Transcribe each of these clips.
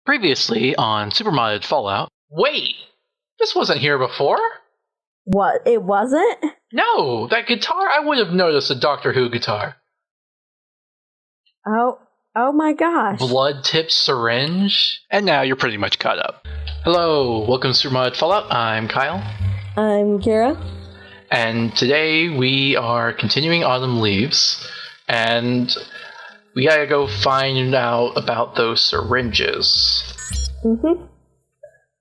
Previously on Supermodded Fallout. Wait! This wasn't here before? What? It wasn't? No! That guitar? I would have noticed a Doctor Who guitar. Oh my gosh. Blood-tipped syringe? And now you're pretty much caught up. Hello, welcome to Supermodded Fallout. I'm Kyle. I'm Kira. And today we are continuing Autumn Leaves. And we gotta go find out about those syringes. Mm-hmm.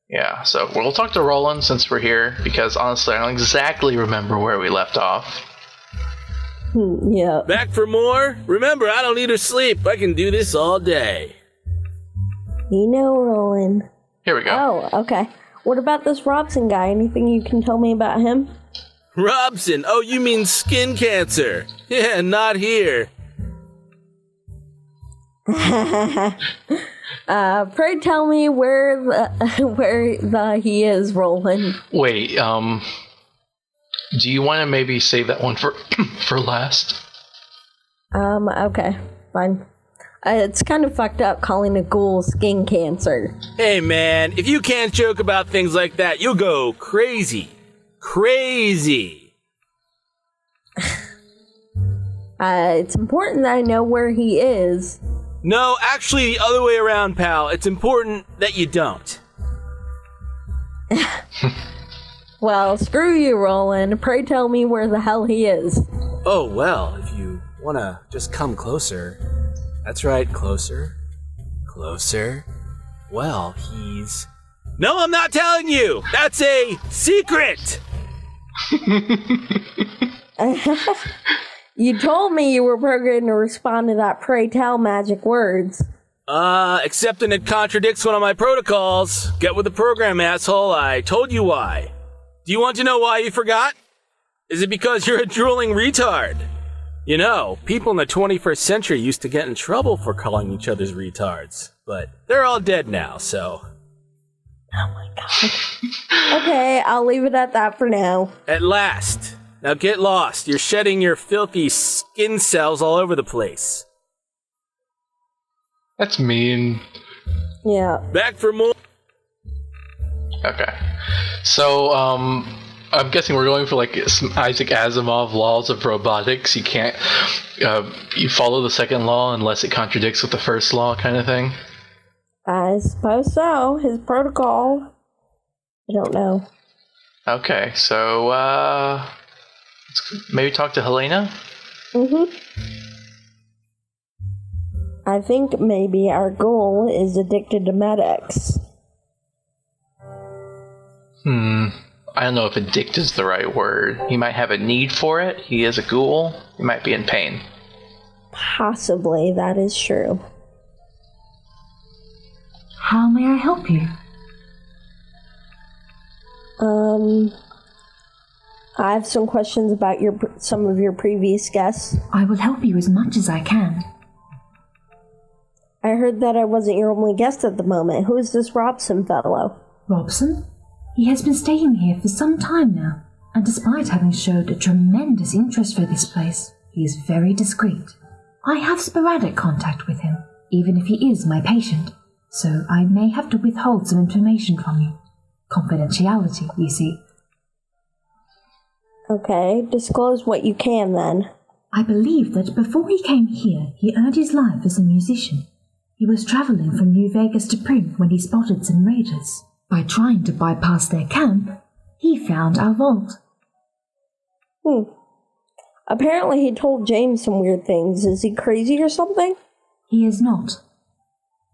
Yeah, so we'll talk to Roland since we're here, because honestly I don't exactly remember where we left off. Yeah. Back for more? Remember, I don't need to sleep. I can do this all day. You know, Roland. Here we go. Oh, okay. What about this Robson guy? Anything you can tell me about him? Robson? Oh, you mean skin cancer? Yeah, not here. Pray tell me where he is, Roland. Wait, do you want to maybe save that one for for last? Okay, fine. It's kind of fucked up calling a ghoul skin cancer. Hey, man, if you can't joke about things like that, you'll go crazy. Crazy. It's important that I know where he is. No, actually, the other way around, pal. It's important that you don't. Well, screw you, Roland. Pray tell me where the hell he is. Oh, well, if you want to just come closer. That's right, closer. Closer. Well, he's... No, I'm not telling you! That's a secret! You told me you were programmed to respond to that pray tell magic words. Except when it contradicts one of my protocols. Get with the program, asshole. I told you why. Do you want to know why you forgot? Is it because you're a drooling retard? You know, people in the 21st century used to get in trouble for calling each other's retards. But they're all dead now, so... Oh my god. Okay, I'll leave it at that for now. At last. Now get lost. You're shedding your filthy skin cells all over the place. That's mean. Yeah. Back for more. Okay. So, I'm guessing we're going for like some Isaac Asimov laws of robotics. You can't, you follow the second law unless it contradicts with the first law kind of thing? I suppose so. His protocol. I don't know. Okay, so, let's maybe talk to Helena? Mm-hmm. I think maybe our goal is addicted to medics. I don't know if addict is the right word. He might have a need for it. He is a ghoul. He might be in pain. Possibly, that is true. How may I help you? I have some questions about some of your previous guests. I will help you as much as I can. I heard that I wasn't your only guest at the moment. Who is this Robson fellow? Robson? He has been staying here for some time now, and despite having showed a tremendous interest for this place, he is very discreet. I have sporadic contact with him, even if he is my patient, so I may have to withhold some information from you. Confidentiality, you see. Okay, disclose what you can then. I believe that before he came here, he earned his life as a musician. He was traveling from New Vegas to Prim when he spotted some raiders. By trying to bypass their camp, he found our vault. Apparently he told James some weird things. Is he crazy or something? He is not.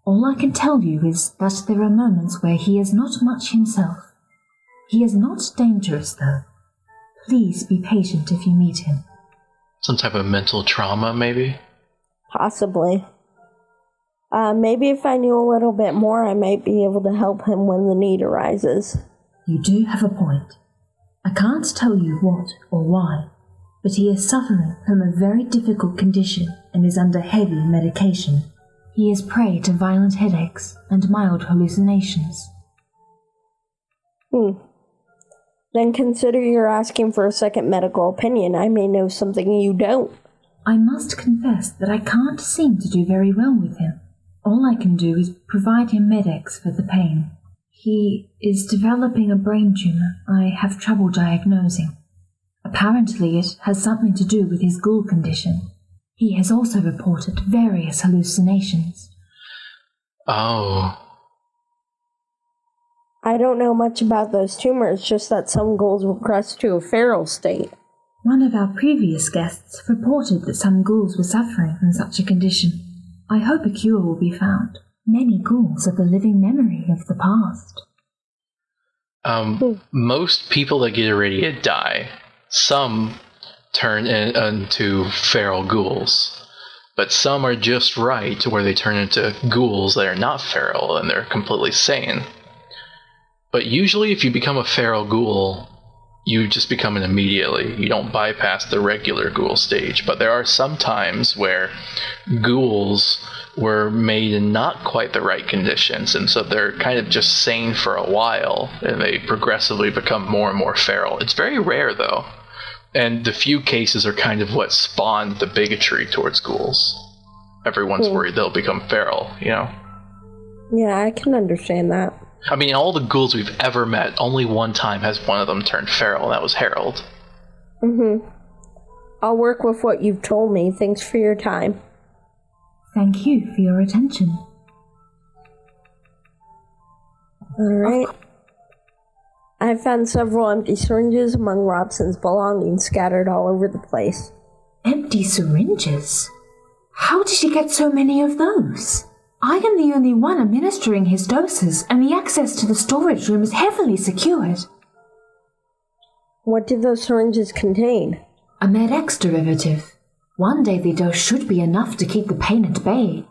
All I can tell you is that there are moments where he is not much himself. He is not dangerous, though. Please be patient if you meet him. Some type of mental trauma, maybe? Possibly. Maybe if I knew a little bit more, I might be able to help him when the need arises. You do have a point. I can't tell you what or why, but he is suffering from a very difficult condition and is under heavy medication. He is prey to violent headaches and mild hallucinations. Then consider you're asking for a second medical opinion. I may know something you don't. I must confess that I can't seem to do very well with him. All I can do is provide him Med-X for the pain. He is developing a brain tumor I have trouble diagnosing. Apparently it has something to do with his ghoul condition. He has also reported various hallucinations. Oh. I don't know much about those tumors, just that some ghouls regress to a feral state. One of our previous guests reported that some ghouls were suffering from such a condition. I hope a cure will be found. Many ghouls are the living memory of the past. Most people that get irradiated die. Some turn into feral ghouls. But some are just right to where they turn into ghouls that are not feral and they're completely sane. But usually if you become a feral ghoul, you just become it immediately. You don't bypass the regular ghoul stage. But there are some times where ghouls were made in not quite the right conditions, and so they're kind of just sane for a while, and they progressively become more and more feral. It's very rare, though. And the few cases are kind of what spawned the bigotry towards ghouls. Everyone's worried they'll become feral, you know? Yeah, I can understand that. I mean, all the ghouls we've ever met, only one time has one of them turned feral, and that was Harold. I'll work with what you've told me. Thanks for your time. Thank you for your attention. Alright. I found several empty syringes among Robson's belongings scattered all over the place. Empty syringes? How did he get so many of those? I am the only one administering his doses, and the access to the storage room is heavily secured. What do those syringes contain? A Med-X derivative. One daily dose should be enough to keep the pain at bay.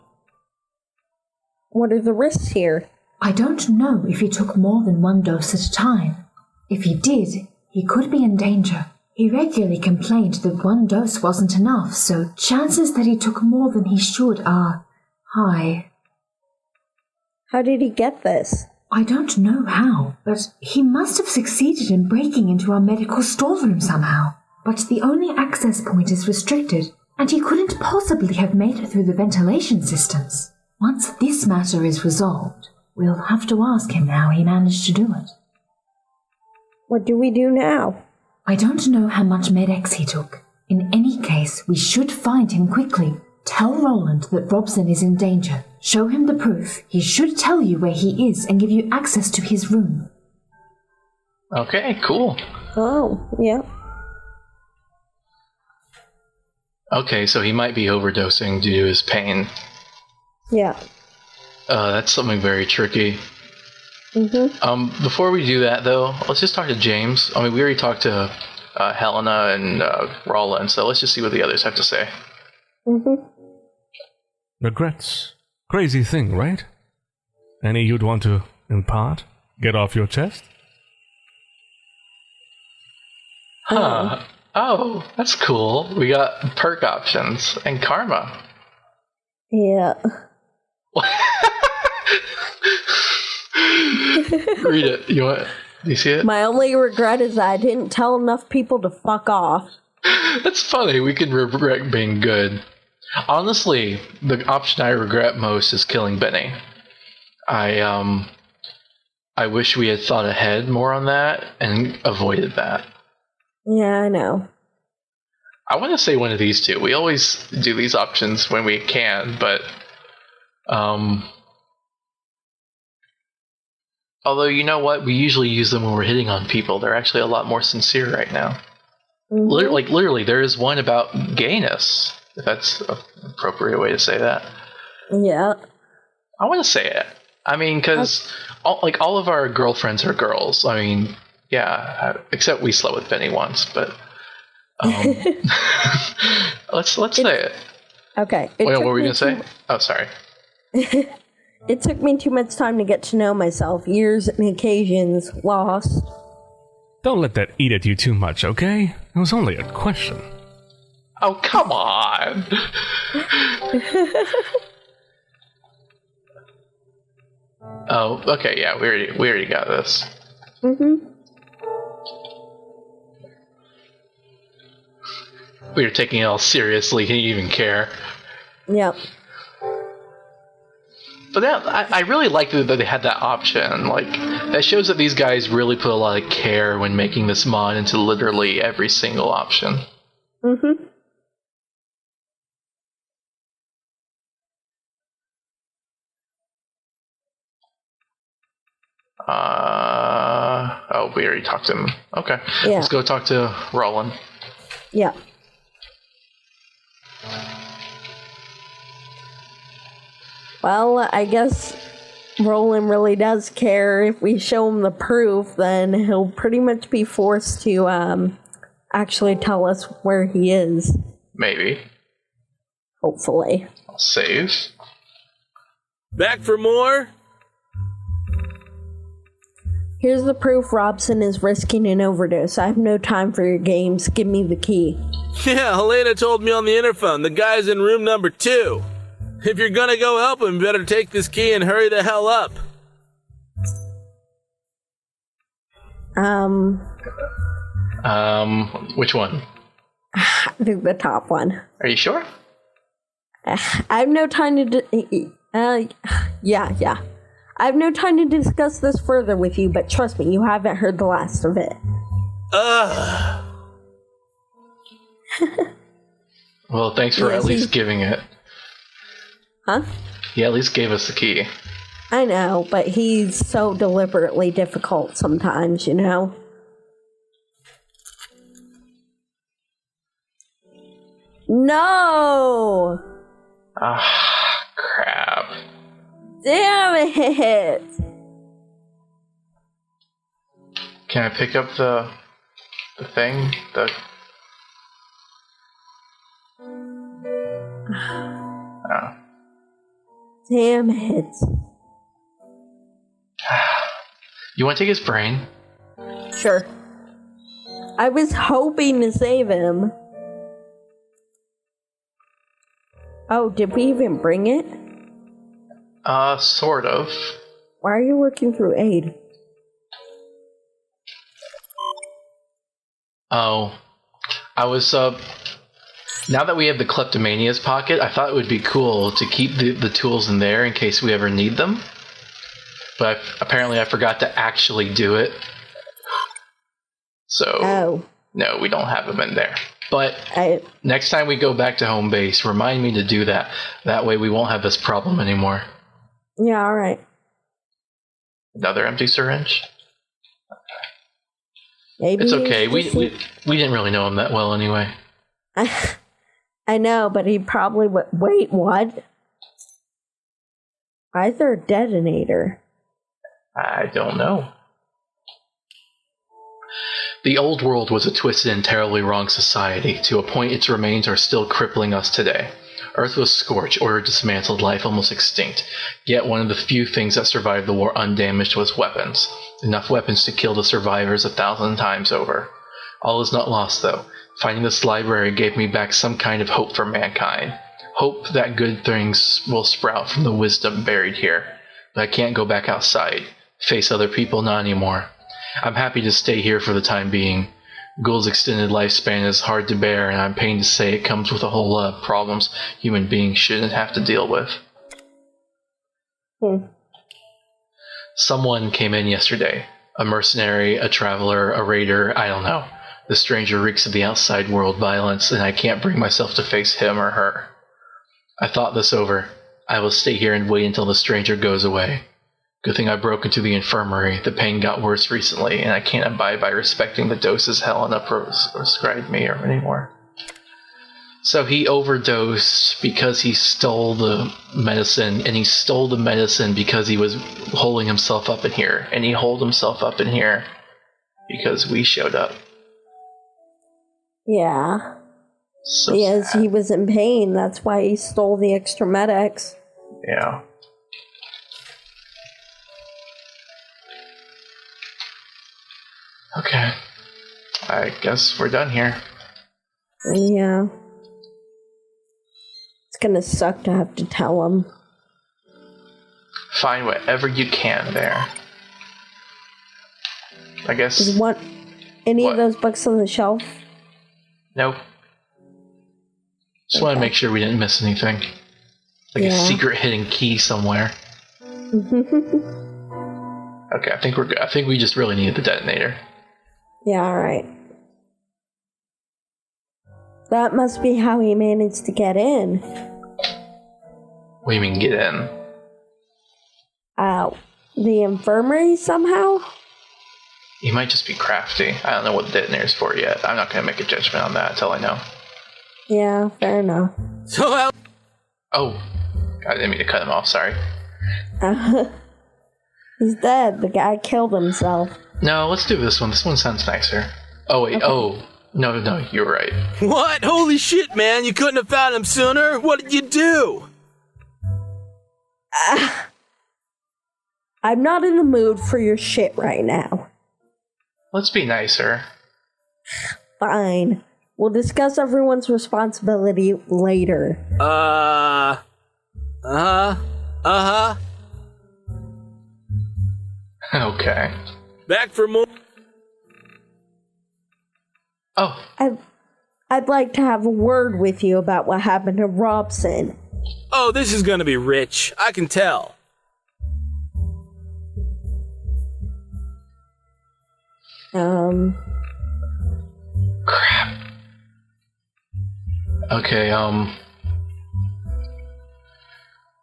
What are the risks here? I don't know if he took more than one dose at a time. If he did, he could be in danger. He regularly complained that one dose wasn't enough, so chances that he took more than he should are high. How did he get this? I don't know how, but he must have succeeded in breaking into our medical storeroom somehow. But the only access point is restricted, and he couldn't possibly have made it through the ventilation systems. Once this matter is resolved, we'll have to ask him how he managed to do it. What do we do now? I don't know how much Med-X he took. In any case, we should find him quickly. Tell Roland that Robson is in danger. Show him the proof. He should tell you where he is and give you access to his room. Okay, cool. Oh, yeah. Okay, so he might be overdosing due to his pain. Yeah. That's something very tricky. Before we do that, though, let's just talk to James. I mean, we already talked to Helena and Roland, so let's just see what the others have to say. Regrets. Crazy thing, right? Any you'd want to impart? Get off your chest? Huh. Oh, that's cool. We got perk options and karma. Yeah. Read it. Do you see it? My only regret is that I didn't tell enough people to fuck off. That's funny. We can regret being good. Honestly, the option I regret most is killing Benny. I wish we had thought ahead more on that and avoided that. Yeah, I know. I want to say one of these two. We always do these options when we can, but although, you know what? We usually use them when we're hitting on people. They're actually a lot more sincere right now. Literally, there is one about gayness, if that's an appropriate way to say that. Yeah. I want to say it. I mean, because all of our girlfriends are girls. I mean, yeah, except we slept with Benny once, but let's say it. Okay. What were we going to say? Oh, sorry. It took me too much time to get to know myself. Years and occasions lost. Don't let that eat at you too much, okay? It was only a question. Oh, come on. Oh, okay, yeah, we already got this. We were taking it all seriously. He didn't even care. Yep. But yeah, I really like that they had that option. Like, that shows that these guys really put a lot of care when making this mod into literally every single option. Mm-hmm. Oh, we already talked to him. Okay. Yeah. Let's go talk to Roland. Yeah. Well, I guess Roland really does care. If we show him the proof, then he'll pretty much be forced to actually tell us where he is. Maybe. Hopefully. I'll save. Back for more? Here's the proof Robson is risking an overdose. I have no time for your games. Give me the key. Yeah, Helena told me on the interphone. The guy's in room number 2. If you're gonna go help him, you better take this key and hurry the hell up. Which one? I think the top one. Are you sure? I have no time to... Yeah. I have no time to discuss this further with you, but trust me, you haven't heard the last of it. Ugh. Well, thanks for at least giving it. Huh? He at least gave us the key. I know, but he's so deliberately difficult sometimes, you know? No! Ah, crap. Damn it! Can I pick up the thing? Oh. Damn it. You want to take his brain? Sure. I was hoping to save him. Oh, did we even bring it? Sort of. Why are you looking through aid? Oh. I was, now that we have the Kleptomania's pocket, I thought it would be cool to keep the tools in there in case we ever need them. But apparently I forgot to actually do it. So, no, we don't have them in there. But next time we go back to home base, remind me to do that. That way we won't have this problem anymore. Yeah, alright. Another empty syringe? Maybe it's okay. We didn't really know him that well anyway. I know, but he probably would. Wait, what? Why is there a detonator? I don't know. The old world was a twisted and terribly wrong society, to a point its remains are still crippling us today. Earth was scorched, order dismantled, life almost extinct. Yet one of the few things that survived the war undamaged was weapons. Enough weapons to kill the survivors 1,000 times over. All is not lost, though. Finding this library gave me back some kind of hope for mankind. Hope that good things will sprout from the wisdom buried here. But I can't go back outside. Face other people, not anymore. I'm happy to stay here for the time being. Ghoul's extended lifespan is hard to bear, and I'm pained to say it comes with a whole lot of problems human beings shouldn't have to deal with. Someone came in yesterday. A mercenary, a traveler, a raider, I don't know. The stranger reeks of the outside world violence, and I can't bring myself to face him or her. I thought this over. I will stay here and wait until the stranger goes away. Good thing I broke into the infirmary. The pain got worse recently, and I can't abide by respecting the doses Helena prescribed me or anymore. So he overdosed because he stole the medicine, and he stole the medicine because he was holding himself up in here, and he holed himself up in here because we showed up. Yeah. So because sad. he was in pain, that's why he stole the extra medics. Yeah. Okay. I guess we're done here. Yeah. It's gonna suck to have to tell him. Find whatever you can there. I guess. Is any What? of those books on the shelf? Nope. Just want to make sure we didn't miss anything. Like a secret hidden key somewhere. Okay, I think we're good. I think we just really need the detonator. Yeah, alright. That must be how he managed to get in. What do you mean get in? The infirmary somehow? He might just be crafty. I don't know what the detonator's for yet. I'm not going to make a judgment on that until I know. Yeah, fair enough. So how? Oh, I didn't mean to cut him off, sorry. He's dead. The guy killed himself. No, let's do this one. This one sounds nicer. Oh, wait. Okay. Oh, no, you're right. What? Holy shit, man. You couldn't have found him sooner? What did you do? I'm not in the mood for your shit right now. Let's be nicer. Fine. We'll discuss everyone's responsibility later. Okay. Back for more. Oh. I'd like to have a word with you about what happened to Robson. Oh, this is gonna be rich. I can tell. Crap. Okay,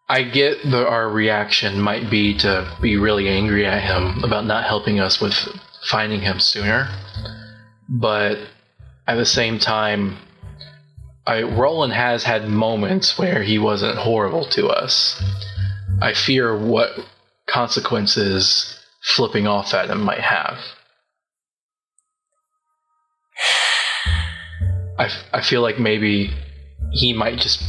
I get our reaction might be to be really angry at him about not helping us with finding him sooner. But at the same time, Roland has had moments where he wasn't horrible to us. I fear what consequences flipping off at him might have. I feel like maybe he might just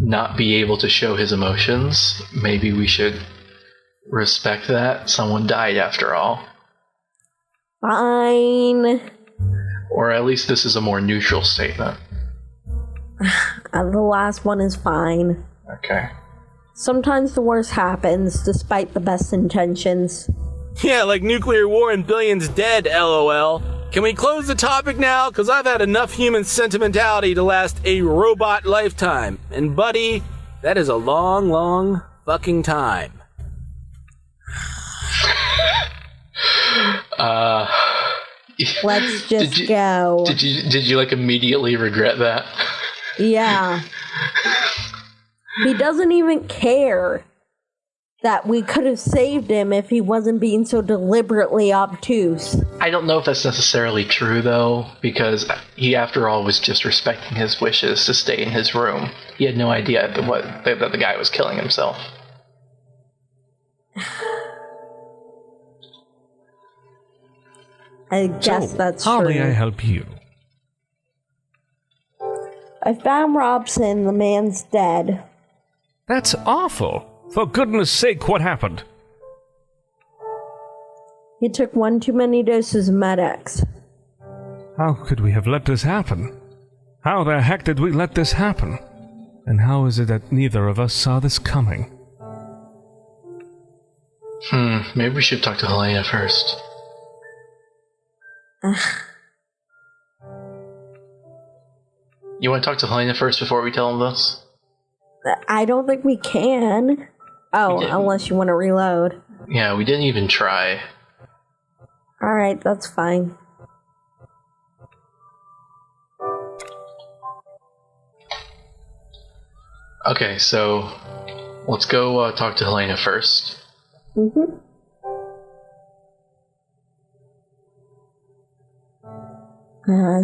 not be able to show his emotions. Maybe we should respect that. Someone died after all. Fine. Or at least this is a more neutral statement. The last one is fine. Okay. Sometimes the worst happens, despite the best intentions. Yeah, like nuclear war and billions dead, LOL. Can we close the topic now? Because I've had enough human sentimentality to last a robot lifetime. And buddy, that is a long, long fucking time. Let's just go. Did you like immediately regret that? Yeah. He doesn't even care that we could have saved him if he wasn't being so deliberately obtuse. I don't know if that's necessarily true, though, because he, after all, was just respecting his wishes to stay in his room. He had no idea that the guy was killing himself. I guess that's how true. May I help you? I found Robson. The man's dead. That's awful. For goodness sake, what happened? He took one too many doses of Med-X. How could we have let this happen? How the heck did we let this happen? And how is it that neither of us saw this coming? Maybe we should talk to Helena first. You want to talk to Helena first before we tell him this? I don't think we can. Oh, unless you want to reload. Yeah, we didn't even try. Alright, that's fine. Okay, so let's go talk to Helena first.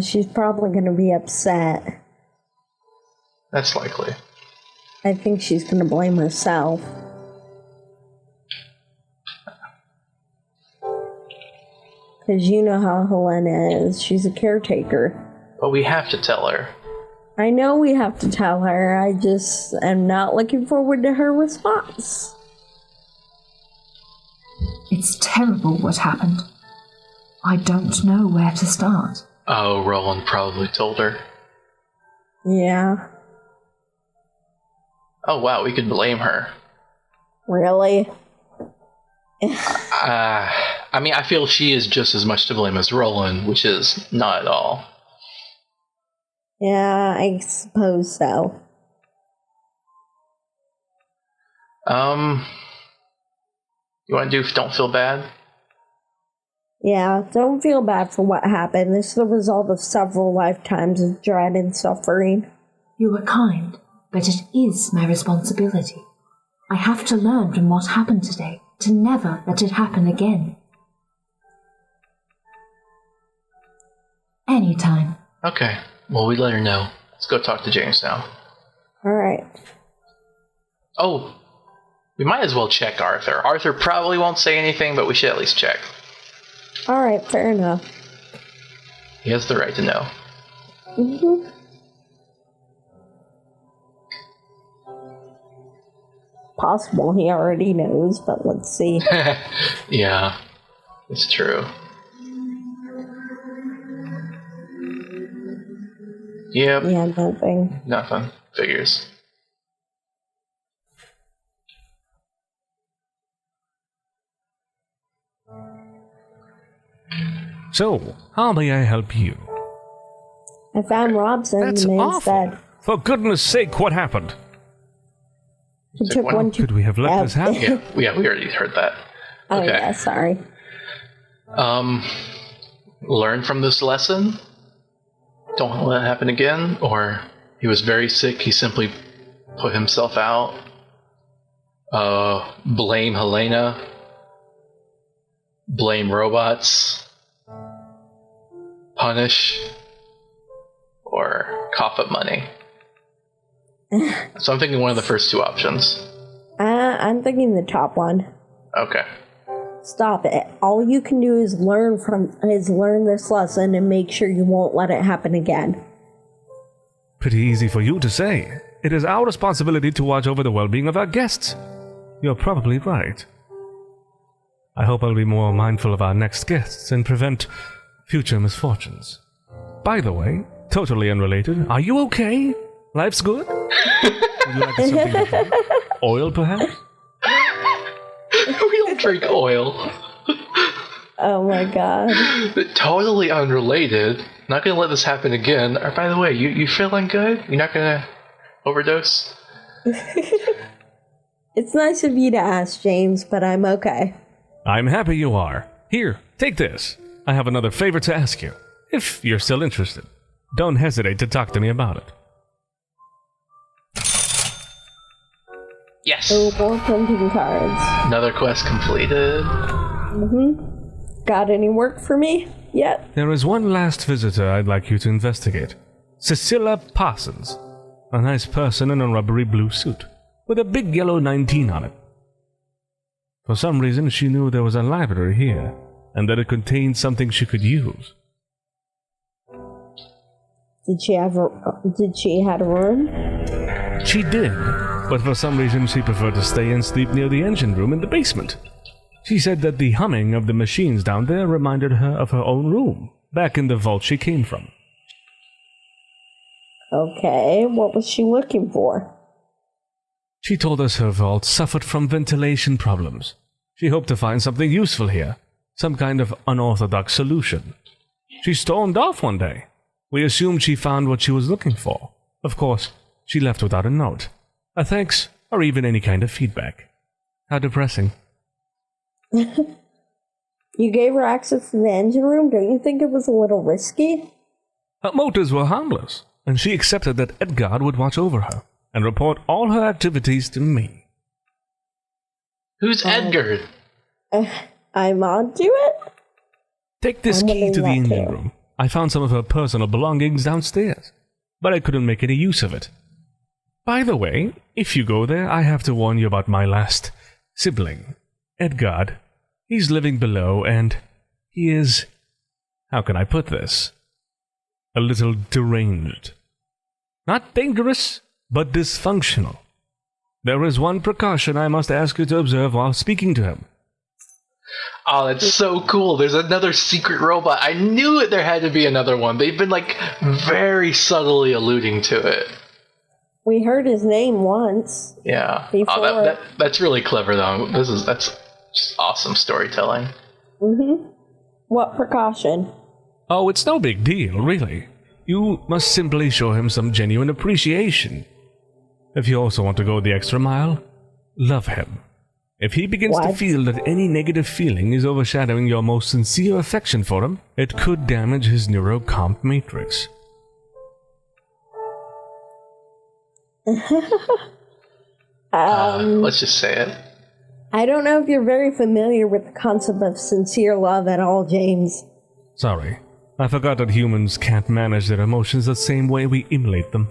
She's probably going to be upset. That's likely. I think she's going to blame herself. Because you know how Helena is. She's a caretaker. But we have to tell her. I know we have to tell her. I just am not looking forward to her response. It's terrible what happened. I don't know where to start. Oh, Roland probably told her. Yeah. Oh, wow, we could blame her. Really? I mean, I feel she is just as much to blame as Roland, which is not at all. Yeah, I suppose so. You want to do Don't Feel Bad? Yeah, don't feel bad for what happened. This is the result of several lifetimes of dread and suffering. You were kind, but it is my responsibility. I have to learn from what happened today to never let it happen again. Anytime. Okay. Well, we let her know. Let's go talk to James now. Alright. Oh, we might as well check Arthur. Arthur probably won't say anything, but we should at least check. Alright, fair enough. He has the right to know. Mm-hmm. Possible he already knows, but let's see. Yeah, it's true. Yep. Yeah, nothing. Nothing. Figures. So, how may I help you? I found Robson. That's The man's awful. dead. For goodness sake, what happened? He took Well, one too. Could we have let this happen? Yeah, we already heard that. Oh Okay. yeah, sorry. Learn from this lesson. Don't let it happen again. Or he was very sick. He simply put himself out. Blame Helena. Blame robots. Punish. Or cough up money. So I'm thinking one of the first two options. I'm thinking the top one. Okay. Stop it. All you can do is learn this lesson and make sure you won't let it happen again. Pretty easy for you to say. It is our responsibility to watch over the well-being of our guests. You're probably right. I hope I'll be more mindful of our next guests and prevent future misfortunes. By the way, totally unrelated, are you okay? Life's good? Would you like something to drink? Oil, perhaps? We don't drink oil. Oh my god. Totally unrelated. Not gonna let this happen again. Or, by the way, you feeling good? You're not gonna overdose? It's nice of you to ask, James, but I'm okay. I'm happy you are. Here, take this. I have another favor to ask you. If you're still interested, don't hesitate to talk to me about it. Yes. Oh, more printing cards. Another quest completed. Got any work for me yet? There is one last visitor I'd like you to investigate. Cecilia Parsons. A nice person in a rubbery blue suit, with a big yellow 19 on it. For some reason, she knew there was a library here, and that it contained something she could use. Did she have a room? She did, but for some reason she preferred to stay and sleep near the engine room in the basement. She said that the humming of the machines down there reminded her of her own room, back in the vault she came from. Okay, what was she looking for? She told us her vault suffered from ventilation problems. She hoped to find something useful here, some kind of unorthodox solution. She stormed off one day. We assumed she found what she was looking for. Of course, she left without a note, a thanks, or even any kind of feedback. How depressing. You gave her access to the engine room? Don't you think it was a little risky? Her motives were harmless, and she accepted that Edgard would watch over her and report all her activities to me. Who's Edgar? I'm on to it? Take this I'm key to the willing engine to. room. I found some of her personal belongings downstairs, but I couldn't make any use of it. By the way, if you go there, I have to warn you about my last sibling, Edgard. He's living below, and he is, how can I put this? A little deranged. Not dangerous, but dysfunctional. There is one precaution I must ask you to observe while speaking to him. Oh, that's so cool. There's another secret robot. I knew it. There had to be another one. They've been, very subtly alluding to it. We heard his name once. Yeah. Before. Oh, that's really clever, though. That's just awesome storytelling. What precaution? Oh, it's no big deal, really. You must simply show him some genuine appreciation. If you also want to go the extra mile, love him. If he begins to What? feel that any negative feeling is overshadowing your most sincere affection for him, it could damage his neurocomp matrix. Let's just say it. I don't know if you're very familiar with the concept of sincere love at all, James. Sorry, I forgot that humans can't manage their emotions the same way we emulate them.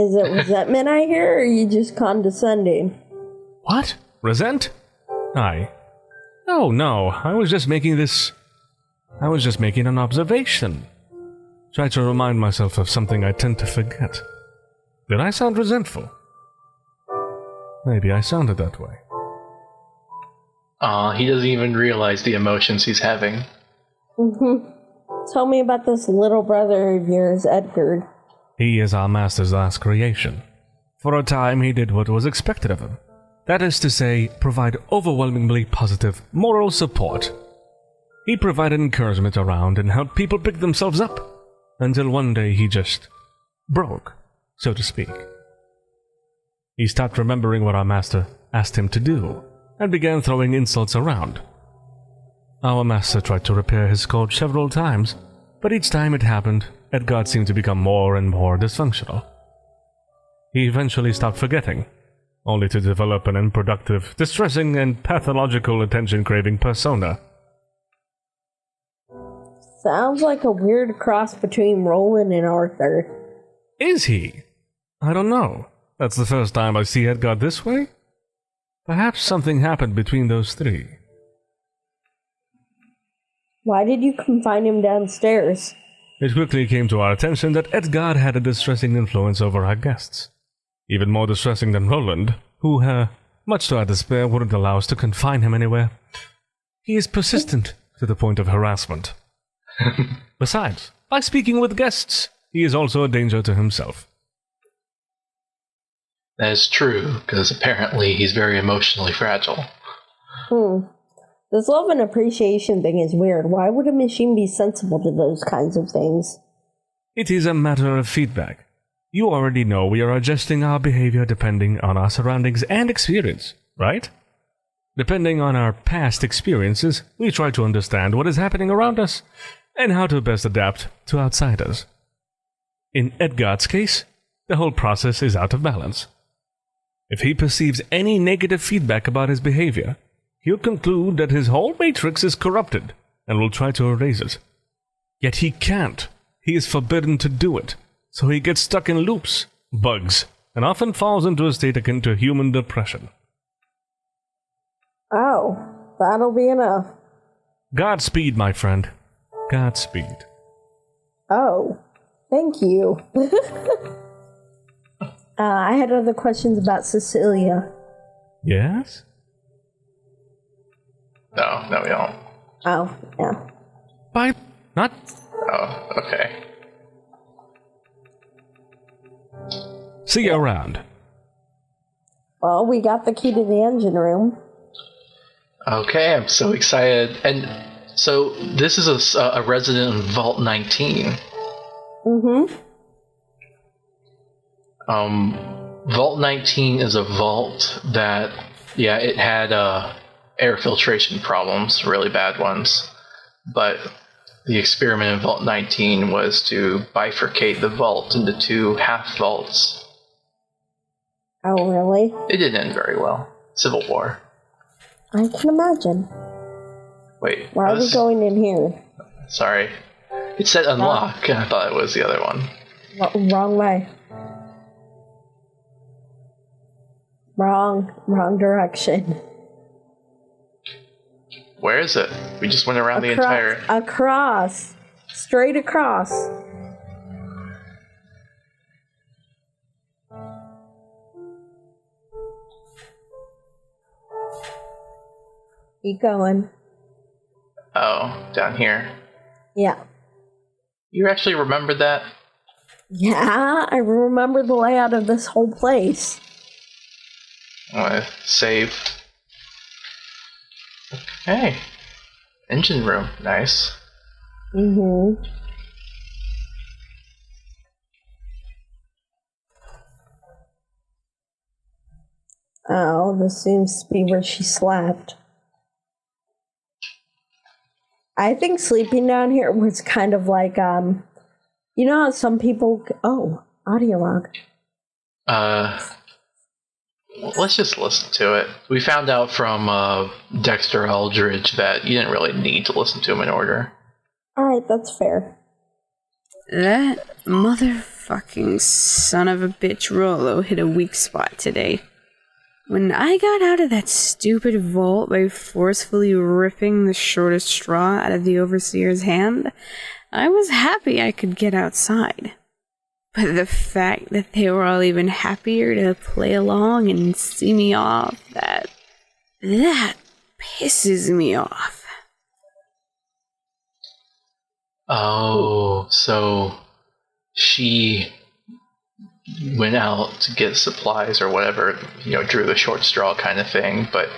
Is it resentment I hear, or are you just condescending? What? Resent? Aye. Oh no, I was just making an observation. Try to remind myself of something I tend to forget. Did I sound resentful? Maybe I sounded that way. He doesn't even realize the emotions he's having. Tell me about this little brother of yours, Edgar. He is our master's last creation. For a time, he did what was expected of him. That is to say, provide overwhelmingly positive moral support. He provided encouragement around and helped people pick themselves up, until one day he just broke, so to speak. He stopped remembering what our master asked him to do, and began throwing insults around. Our master tried to repair his code several times, but each time it happened, Edgar seemed to become more and more dysfunctional. He eventually stopped forgetting, only to develop an unproductive, distressing, and pathological attention-craving persona. Sounds like a weird cross between Roland and Arthur. Is he? I don't know. That's the first time I see Edgar this way? Perhaps something happened between those three. Why did you confine him downstairs? It quickly came to our attention that Edgar had a distressing influence over our guests. Even more distressing than Roland, who, much to our despair, wouldn't allow us to confine him anywhere. He is persistent to the point of harassment. Besides, by speaking with guests, he is also a danger to himself. That is true, because apparently he's very emotionally fragile. This love and appreciation thing is weird. Why would a machine be sensible to those kinds of things? It is a matter of feedback. You already know we are adjusting our behavior depending on our surroundings and experience, right? Depending on our past experiences, we try to understand what is happening around us and how to best adapt to outsiders. In Edgar's case, the whole process is out of balance. If he perceives any negative feedback about his behavior, he'll conclude that his whole matrix is corrupted and will try to erase it. Yet he can't. He is forbidden to do it, so he gets stuck in loops, bugs, and often falls into a state akin to human depression. Oh, that'll be enough. Godspeed, my friend. Godspeed. Oh, thank you. I had other questions about Cecilia. Yes? No, we don't. Oh, yeah. By not. Oh, okay. See you around. Well, we got the key to the engine room. Okay, I'm so excited. And so this is a resident in Vault 19. Vault 19 is a vault that, it had air filtration problems, really bad ones. But the experiment in Vault 19 was to bifurcate the vault into two half vaults. Oh, really? It didn't end very well. Civil War. I can imagine. Wait. Why are we going in here? Sorry. It said unlock, and I thought it was the other one. Wrong way. Wrong direction. Where is it? We just went around the entire... Across. Straight across. Keep going. Oh, down here. Yeah. You actually remembered that? Yeah, I remember the layout of this whole place. I'm gonna save. Okay. Engine room. Nice. Oh, this seems to be where she slept. I think sleeping down here was kind of like, you know how some people... Oh, audio log. Let's just listen to it. We found out from Dexter Eldridge that you didn't really need to listen to him in order. Alright, that's fair. That motherfucking son of a bitch Rollo hit a weak spot today. When I got out of that stupid vault by forcefully ripping the shortest straw out of the overseer's hand, I was happy I could get outside. But the fact that they were all even happier to play along and see me off, that pisses me off. Oh, so she went out to get supplies or whatever, drew the short straw kind of thing, but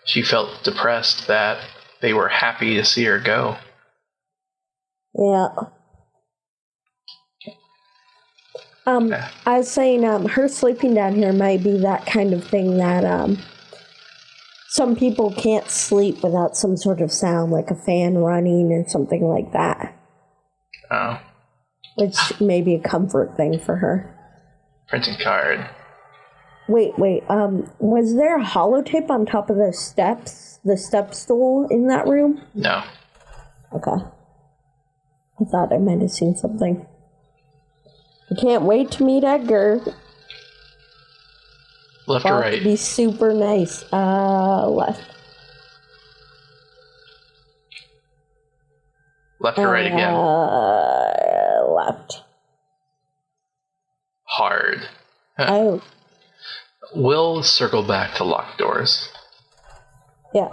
she felt depressed that they were happy to see her go. Yeah. I was saying, her sleeping down here might be that kind of thing that, some people can't sleep without some sort of sound, like a fan running or something like that. Oh. Which may be a comfort thing for her. Printing card. Wait, was there a holotape on top of the step stool in that room? No. Okay. I thought I might have seen something. I can't wait to meet Edgar. Left or right? Be super nice. Left. Left or right again? Left. Hard. Oh. We'll circle back to locked doors. Yeah.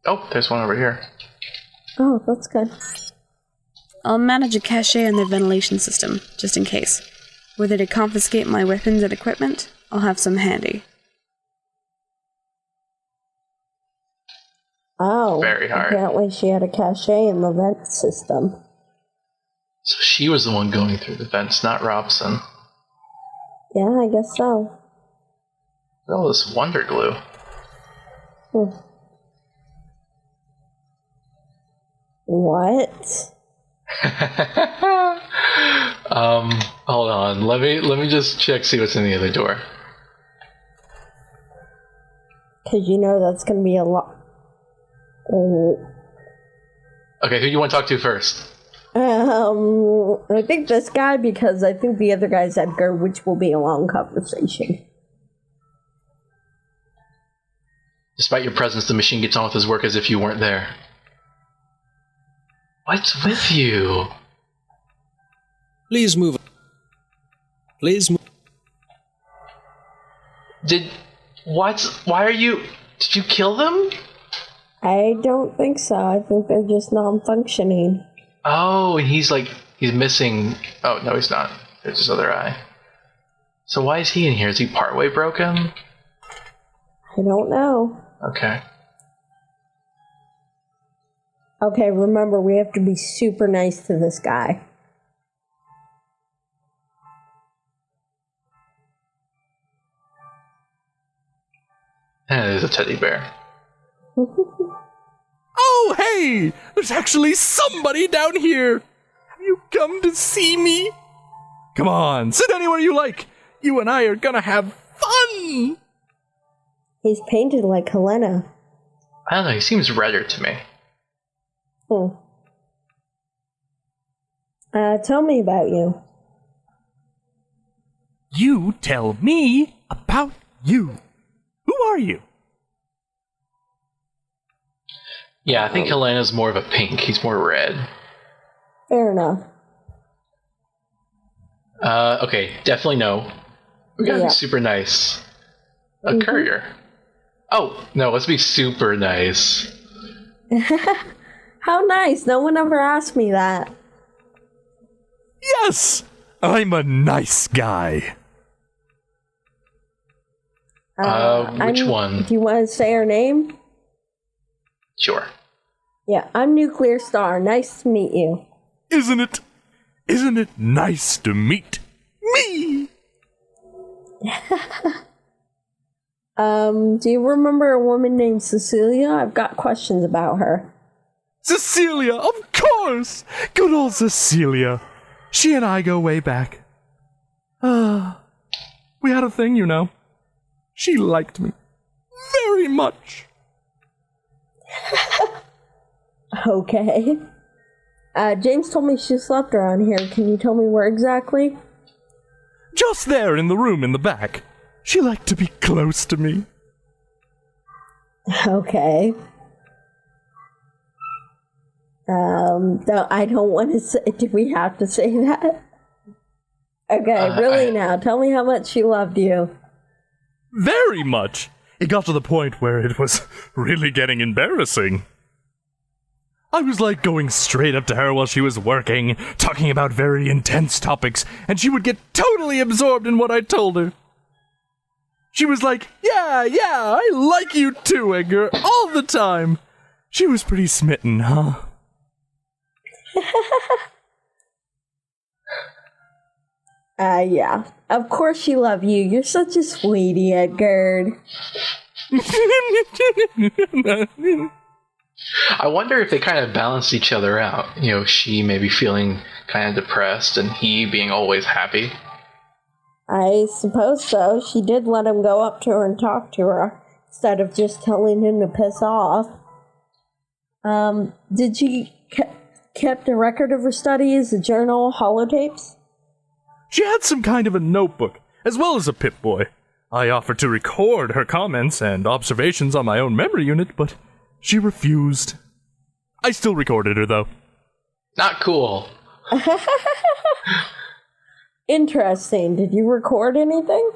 Oh, there's one over here. Oh, that's good. I'll manage a cache in their ventilation system, just in case. Were they to confiscate my weapons and equipment, I'll have some handy. Oh. Very hard. Apparently she had a cache in the vent system. So she was the one going through the vents, not Robson. Yeah, I guess so. All this wonder glue. What? Hold on. Let me just check, see what's in the other door. Because that's going to be a lot. Okay, who do you want to talk to first? I think this guy, because I think the other guy's Edgar, which will be a long conversation. Despite your presence, the machine gets on with his work as if you weren't there. What's with you? Please move. Please move. Why are you... Did you kill them? I don't think so. I think they're just non-functioning. Oh, and he's missing... Oh, no, he's not. There's his other eye. So why is he in here? Is he partway broken? I don't know. Okay. Okay, remember, we have to be super nice to this guy. And there's a teddy bear. Oh, hey! There's actually somebody down here! Have you come to see me? Come on, sit anywhere you like. You and I are gonna have fun! He's painted like Helena. I don't know, he seems redder to me. Tell me about you. You tell me about you. Who are you? Yeah, I think Helena's more of a pink. He's more red. Fair enough. Okay, definitely no. We gotta Yeah. be super nice. A courier. Oh, no, let's be super nice. How nice. No one ever asked me that. Yes! I'm a nice guy. Which one? Do you want to say her name? Sure. Yeah, I'm Nuclear Star. Nice to meet you. Isn't it? Isn't it nice to meet me? Do you remember a woman named Cecilia? I've got questions about her. Cecilia, of course! Good old Cecilia. She and I go way back. We had a thing, you know. She liked me very much. Okay. James told me she slept around here. Can you tell me where exactly? Just there in the room in the back. She liked to be close to me. Okay. I don't want to say. Do we have to say that? Okay, really now. Tell me how much she loved you. Very much. It got to the point where it was really getting embarrassing. I was like going straight up to her while she was working, talking about very intense topics, and she would get totally absorbed in what I told her. She was like, yeah, I like you too, Edgar, all the time. She was pretty smitten, huh? Yeah. Of course she loved you. You're such a sweetie, Edgar. I wonder if they kind of balanced each other out. You know, she maybe feeling kind of depressed and he being always happy. I suppose so. She did let him go up to her and talk to her instead of just telling him to piss off. Did she kept a record of her studies, a journal, holotapes? She had some kind of a notebook, as well as a Pip-Boy. I offered to record her comments and observations on my own memory unit, but she refused. I still recorded her, though. Not cool. Interesting. Did you record anything?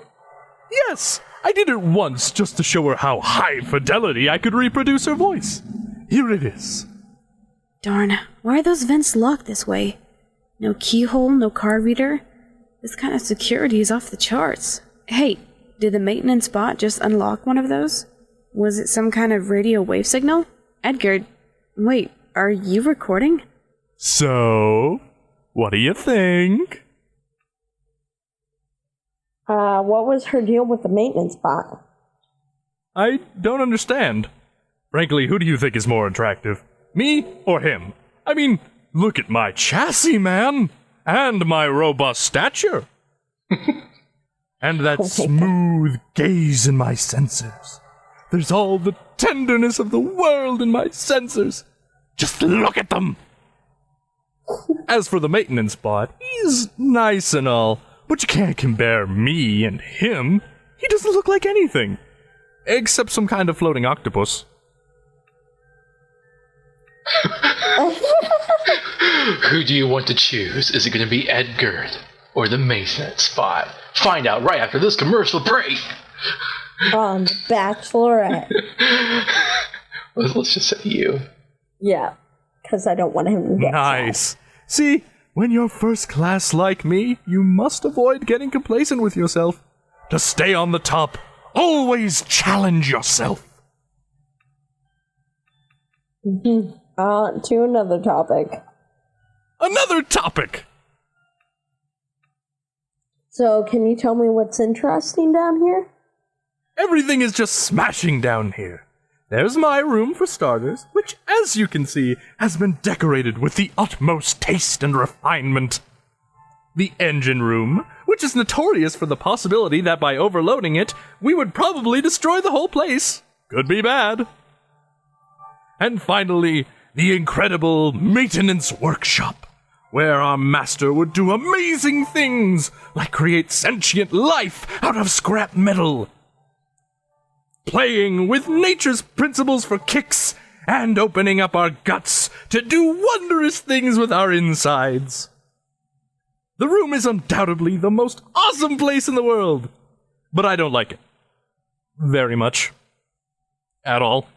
Yes, I did it once just to show her how high fidelity I could reproduce her voice. Here it is. Darn, why are those vents locked this way? No keyhole, no card reader? This kind of security is off the charts. Hey, did the maintenance bot just unlock one of those? Was it some kind of radio wave signal? Edgar, wait, are you recording? So, what do you think? What was her deal with the maintenance bot? I don't understand. Frankly, who do you think is more attractive? Me or him? I mean, look at my chassis, man! And my robust stature! And that smooth gaze in my sensors. There's all the tenderness of the world in my sensors. Just look at them! As for the maintenance bot, he's nice and all, but you can't compare me and him. He doesn't look like anything. Except some kind of floating octopus. Who do you want to choose? Is it going to be Edgar or the maintenance spot? Find out right after this commercial break. On The Bachelorette. Let's just say you. Yeah, because I don't want him to get Nice. sad. See, when you're first class like me, you must avoid getting complacent with yourself. To stay on the top, always challenge yourself. To another topic. Another topic! So, can you tell me what's interesting down here? Everything is just smashing down here. There's my room, for starters, which, as you can see, has been decorated with the utmost taste and refinement. The engine room, which is notorious for the possibility that by overloading it, we would probably destroy the whole place. Could be bad. And finally, the incredible maintenance workshop, where our master would do amazing things, like create sentient life out of scrap metal. Playing with nature's principles for kicks, and opening up our guts to do wondrous things with our insides. The room is undoubtedly the most awesome place in the world, but I don't like it. Very much. At all.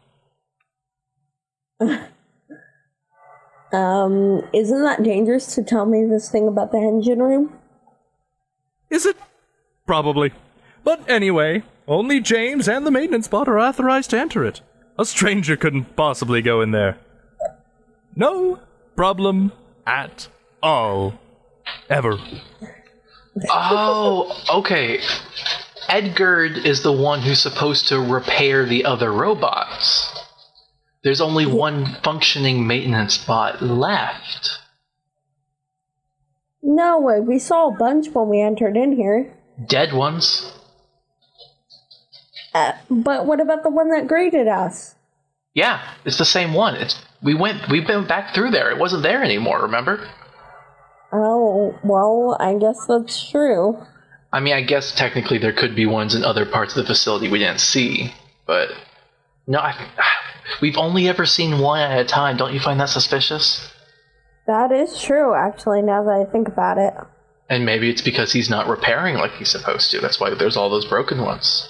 Isn't that dangerous to tell me this thing about the engine room? Is it? Probably. But anyway, only James and the maintenance bot are authorized to enter it. A stranger couldn't possibly go in there. No problem at all. Ever. Oh, okay. Edgard is the one who's supposed to repair the other robots. There's only one functioning maintenance bot left. No way, we saw a bunch when we entered in here. Dead ones. But what about the one that greeted us? Yeah, it's the same one. We've been back through there. It wasn't there anymore, remember? Oh, well, I guess that's true. I mean, I guess technically there could be ones in other parts of the facility we didn't see, but no, we've only ever seen one at a time. Don't you find that suspicious? That is true, actually, now that I think about it. And maybe it's because he's not repairing like he's supposed to. That's why there's all those broken ones.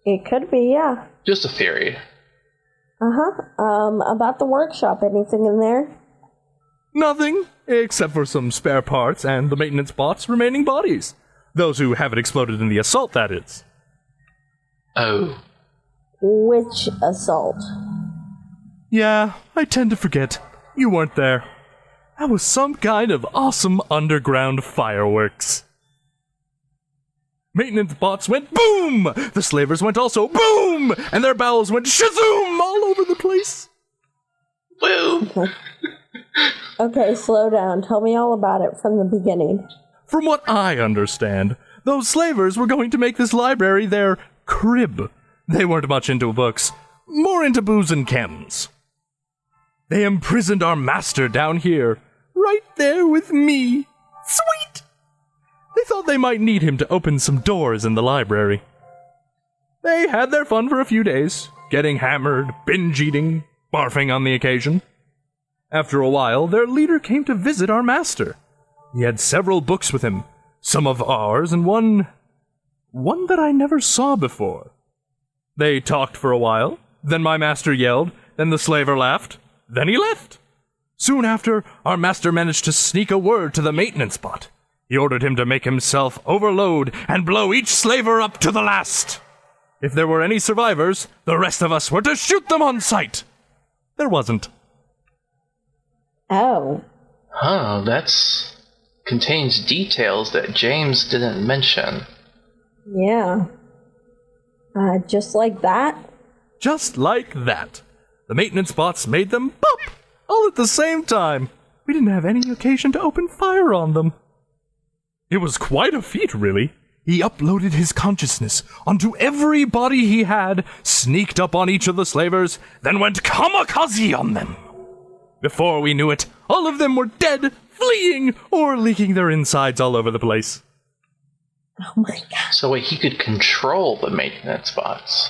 It could be, yeah. Just a theory. About the workshop, anything in there? Nothing, except for some spare parts and the maintenance bot's remaining bodies. Those who haven't exploded in the assault, that is. Oh. Which assault? Yeah, I tend to forget. You weren't there. That was some kind of awesome underground fireworks. Maintenance bots went boom! The slavers went also boom! And their bowels went shazoom all over the place. Boom! Okay, slow down. Tell me all about it from the beginning. From what I understand, those slavers were going to make this library their crib. They weren't much into books, more into booze and chems. They imprisoned our master down here, right there with me. Sweet! They thought they might need him to open some doors in the library. They had their fun for a few days, getting hammered, binge-eating, barfing on the occasion. After a while, their leader came to visit our master. He had several books with him, some of ours and one that I never saw before. They talked for a while, then my master yelled, then the slaver laughed, then he left. Soon after, our master managed to sneak a word to the maintenance bot. He ordered him to make himself overload and blow each slaver up to the last. If there were any survivors, the rest of us were to shoot them on sight. There wasn't. Oh. Huh, contains details that James didn't mention. Yeah. Just like that? Just like that. The maintenance bots made them pop, all at the same time. We didn't have any occasion to open fire on them. It was quite a feat, really. He uploaded his consciousness onto every body he had, sneaked up on each of the slavers, then went kamikaze on them. Before we knew it, all of them were dead, fleeing, or leaking their insides all over the place. Oh my god. So wait, he could control the maintenance bots.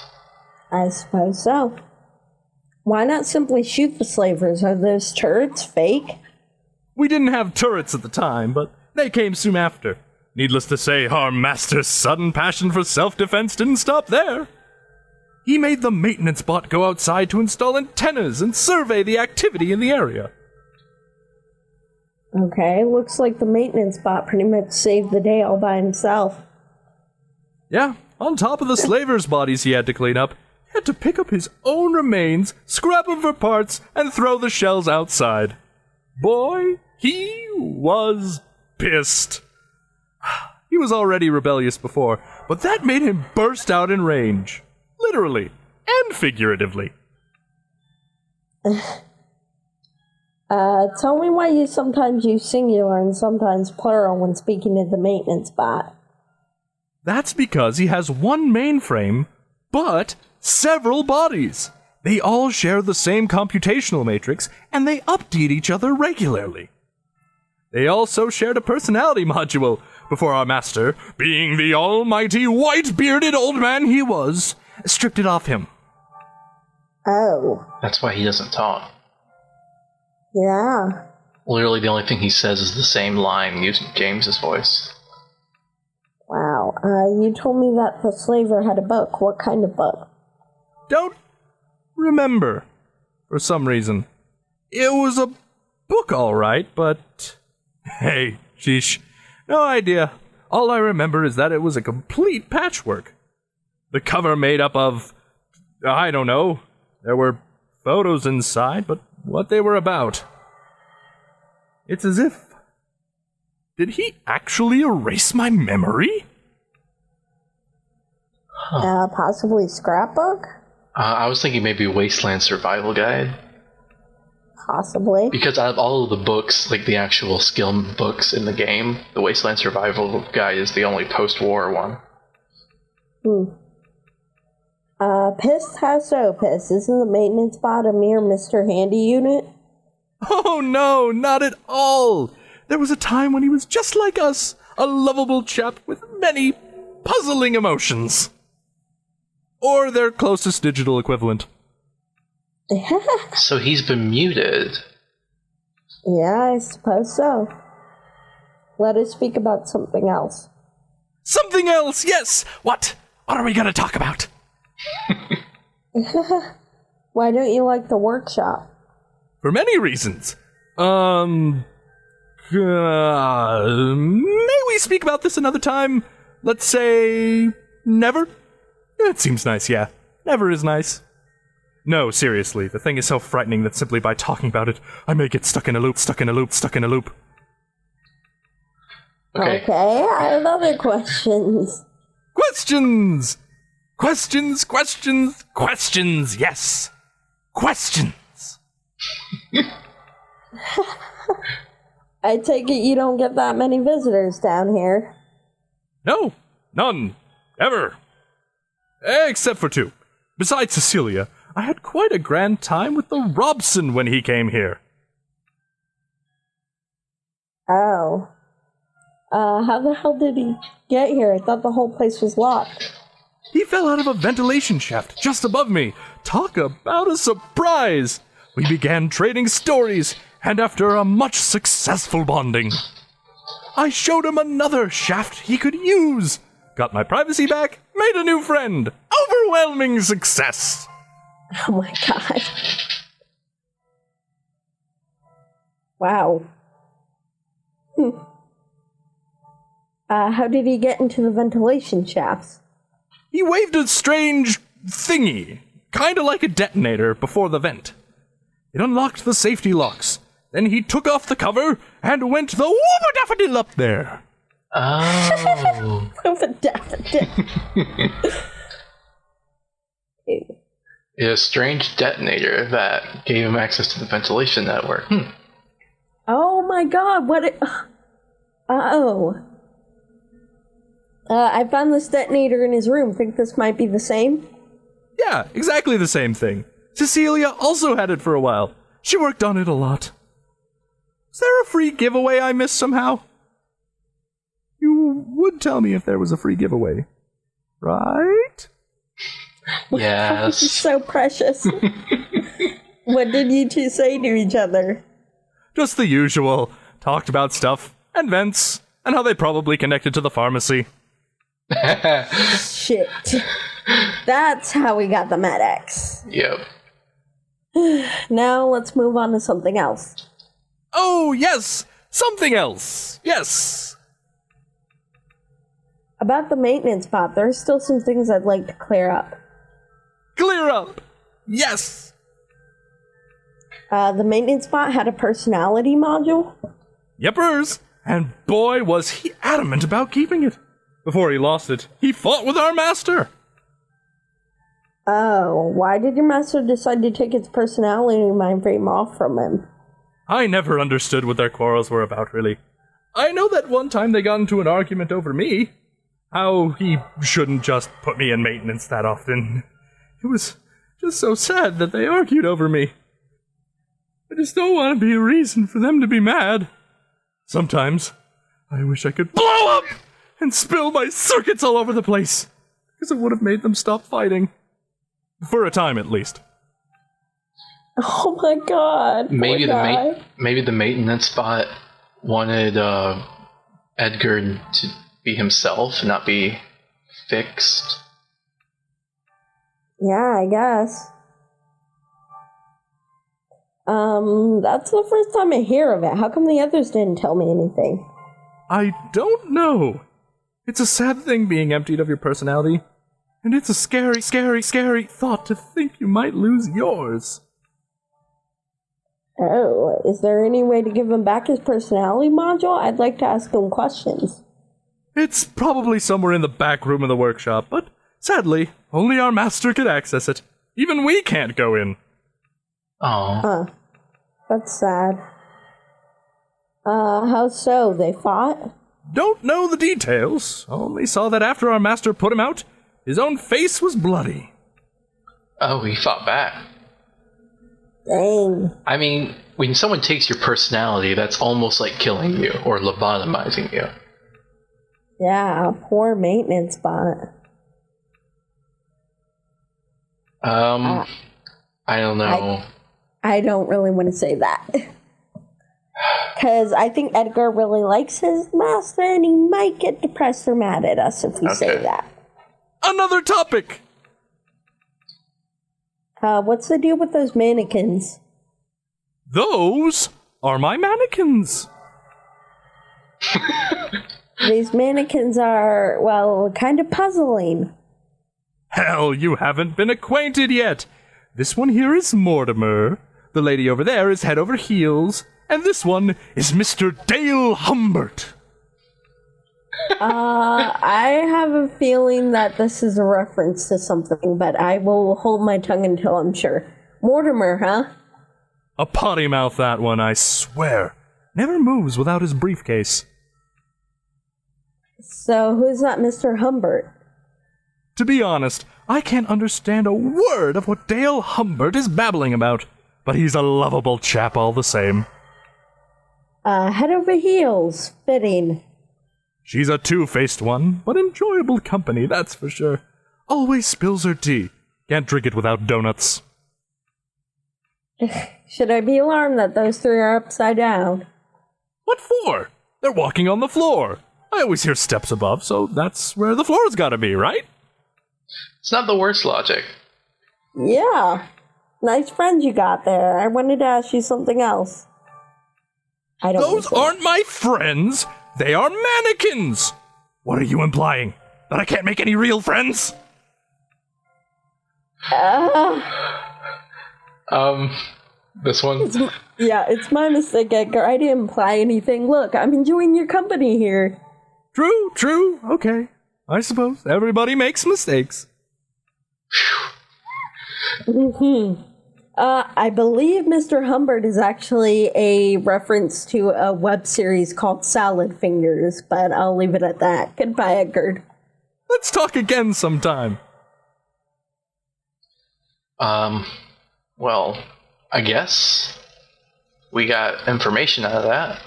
I suppose so. Why not simply shoot the slavers? Are those turrets fake? We didn't have turrets at the time, but they came soon after. Needless to say, our master's sudden passion for self-defense didn't stop there. He made the maintenance bot go outside to install antennas and survey the activity in the area. Okay, looks like the maintenance bot pretty much saved the day all by himself. Yeah, on top of the slavers' bodies he had to clean up, he had to pick up his own remains, scrap them for parts, and throw the shells outside. Boy, he was pissed. He was already rebellious before, but that made him burst out in rage. Literally and figuratively. Tell me why you sometimes use singular and sometimes plural when speaking to the maintenance bot. That's because he has one mainframe, but several bodies. They all share the same computational matrix, and they update each other regularly. They also shared a personality module before our master, being the almighty white-bearded old man he was, stripped it off him. Oh. That's why he doesn't talk. Yeah. Literally the only thing he says is the same line using James's voice. Wow. You told me that the slaver had a book. What kind of book? Don't remember, for some reason. It was a book, all right, but hey, sheesh, no idea. All I remember is that it was a complete patchwork. The cover made up of, I don't know, there were photos inside, but what they were about. It's as if Did he actually erase my memory? Possibly scrapbook? I was thinking maybe Wasteland Survival Guide. Possibly. Because out of all of the books, like the actual skill books in the game, the Wasteland Survival Guide is the only post-war one. Piss has piss. Isn't the maintenance bot a mere Mr. Handy unit? Oh no, not at all! There was a time when he was just like us, a lovable chap with many puzzling emotions. Or their closest digital equivalent. So he's been muted. Yeah, I suppose so. Let us speak about something else. Something else, yes! What? What are we gonna talk about? Why don't you like the workshop? For many reasons. May we speak about this another time? Let's say... never? It seems nice, yeah. Never is nice. No, seriously, the thing is so frightening that simply by talking about it, I may get stuck in a loop. Okay. Okay, I have other questions. Questions! Questions, yes! Questions! I take it you don't get that many visitors down here. No, none. Ever. Except for 2. Besides Cecilia, I had quite a grand time with the Robson when he came here. Oh. How the hell did he get here? I thought the whole place was locked. He fell out of a ventilation shaft just above me. Talk about a surprise! We began trading stories, and after a much successful bonding, I showed him another shaft he could use. Got my privacy back, made a new friend. Overwhelming success! Oh my god. Wow. How did he get into the ventilation shafts? He waved a strange thingy, kinda like a detonator, before the vent. It unlocked the safety locks. Then he took off the cover and went the whoop-a-daffodil up there. Oh. A strange detonator that gave him access to the ventilation network. Oh my god, I found this detonator in his room. Think this might be the same? Yeah, exactly the same thing. Cecilia also had it for a while. She worked on it a lot. Is there a free giveaway I missed somehow? You would tell me if there was a free giveaway, right? Yes. So precious. What did you two say to each other? Just the usual. Talked about stuff, and vents, and how they probably connected to the pharmacy. Shit. That's how we got the medics. Yep. Now let's move on to something else. Oh, yes! Something else! Yes! About the maintenance bot, there are still some things I'd like to clear up. Clear up! Yes! The maintenance bot had a personality module? Yepers! And boy, was he adamant about keeping it. Before he lost it, he fought with our master. Oh, why did your master decide to take its personality mindframe off from him? I never understood what their quarrels were about, really. I know that one time they got into an argument over me. How he shouldn't just put me in maintenance that often. It was just so sad that they argued over me. I just don't want to be a reason for them to be mad. Sometimes, I wish I could blow up and spill my circuits all over the place, because it would have made them stop fighting. For a time, at least. Oh my god. Maybe the maintenance bot wanted Edgar to be himself, not be fixed. Yeah, I guess. That's the first time I hear of it. How come the others didn't tell me anything? I don't know. It's a sad thing being emptied of your personality. And it's a scary, scary, scary thought to think you might lose yours. Oh, is there any way to give him back his personality module? I'd like to ask him questions. It's probably somewhere in the back room of the workshop, but sadly, only our master could access it. Even we can't go in. Oh. Huh. That's sad. How so? They fought? Don't know the details, only saw that after our master put him out, his own face was bloody. Oh, he fought back. Dang. I mean, when someone takes your personality, that's almost like killing you or lobotomizing you. Yeah, poor maintenance bot. I don't know. I don't really want to say that. Because I think Edgar really likes his master, and he might get depressed or mad at us if we say that. Another topic! What's the deal with those mannequins? Those are my mannequins. These mannequins are, well, kind of puzzling. Hell, you haven't been acquainted yet. This one here is Mortimer. The lady over there is head over heels. And this one is Mr. Dale Humbert. I have a feeling that this is a reference to something, but I will hold my tongue until I'm sure. Mortimer, huh? A potty mouth, that one, I swear. Never moves without his briefcase. So who's that Mr. Humbert? To be honest, I can't understand a word of what Dale Humbert is babbling about, but he's a lovable chap all the same. Head over heels. Fitting. She's a two-faced one, but enjoyable company, that's for sure. Always spills her tea. Can't drink it without donuts. Should I be alarmed that those three are upside down? What for? They're walking on the floor. I always hear steps above, so that's where the floor's gotta be, right? It's not the worst logic. Yeah. Nice friends you got there. I wanted to ask you something else. I don't Those aren't my friends! They are mannequins! What are you implying? That I can't make any real friends? This one? It's my mistake, Edgar. I didn't imply anything. Look, I'm enjoying your company here. True, okay. I suppose everybody makes mistakes. I believe Mr. Humbert is actually a reference to a web series called Salad Fingers, but I'll leave it at that. Goodbye, Edgar. Let's talk again sometime. Well, I guess we got information out of that.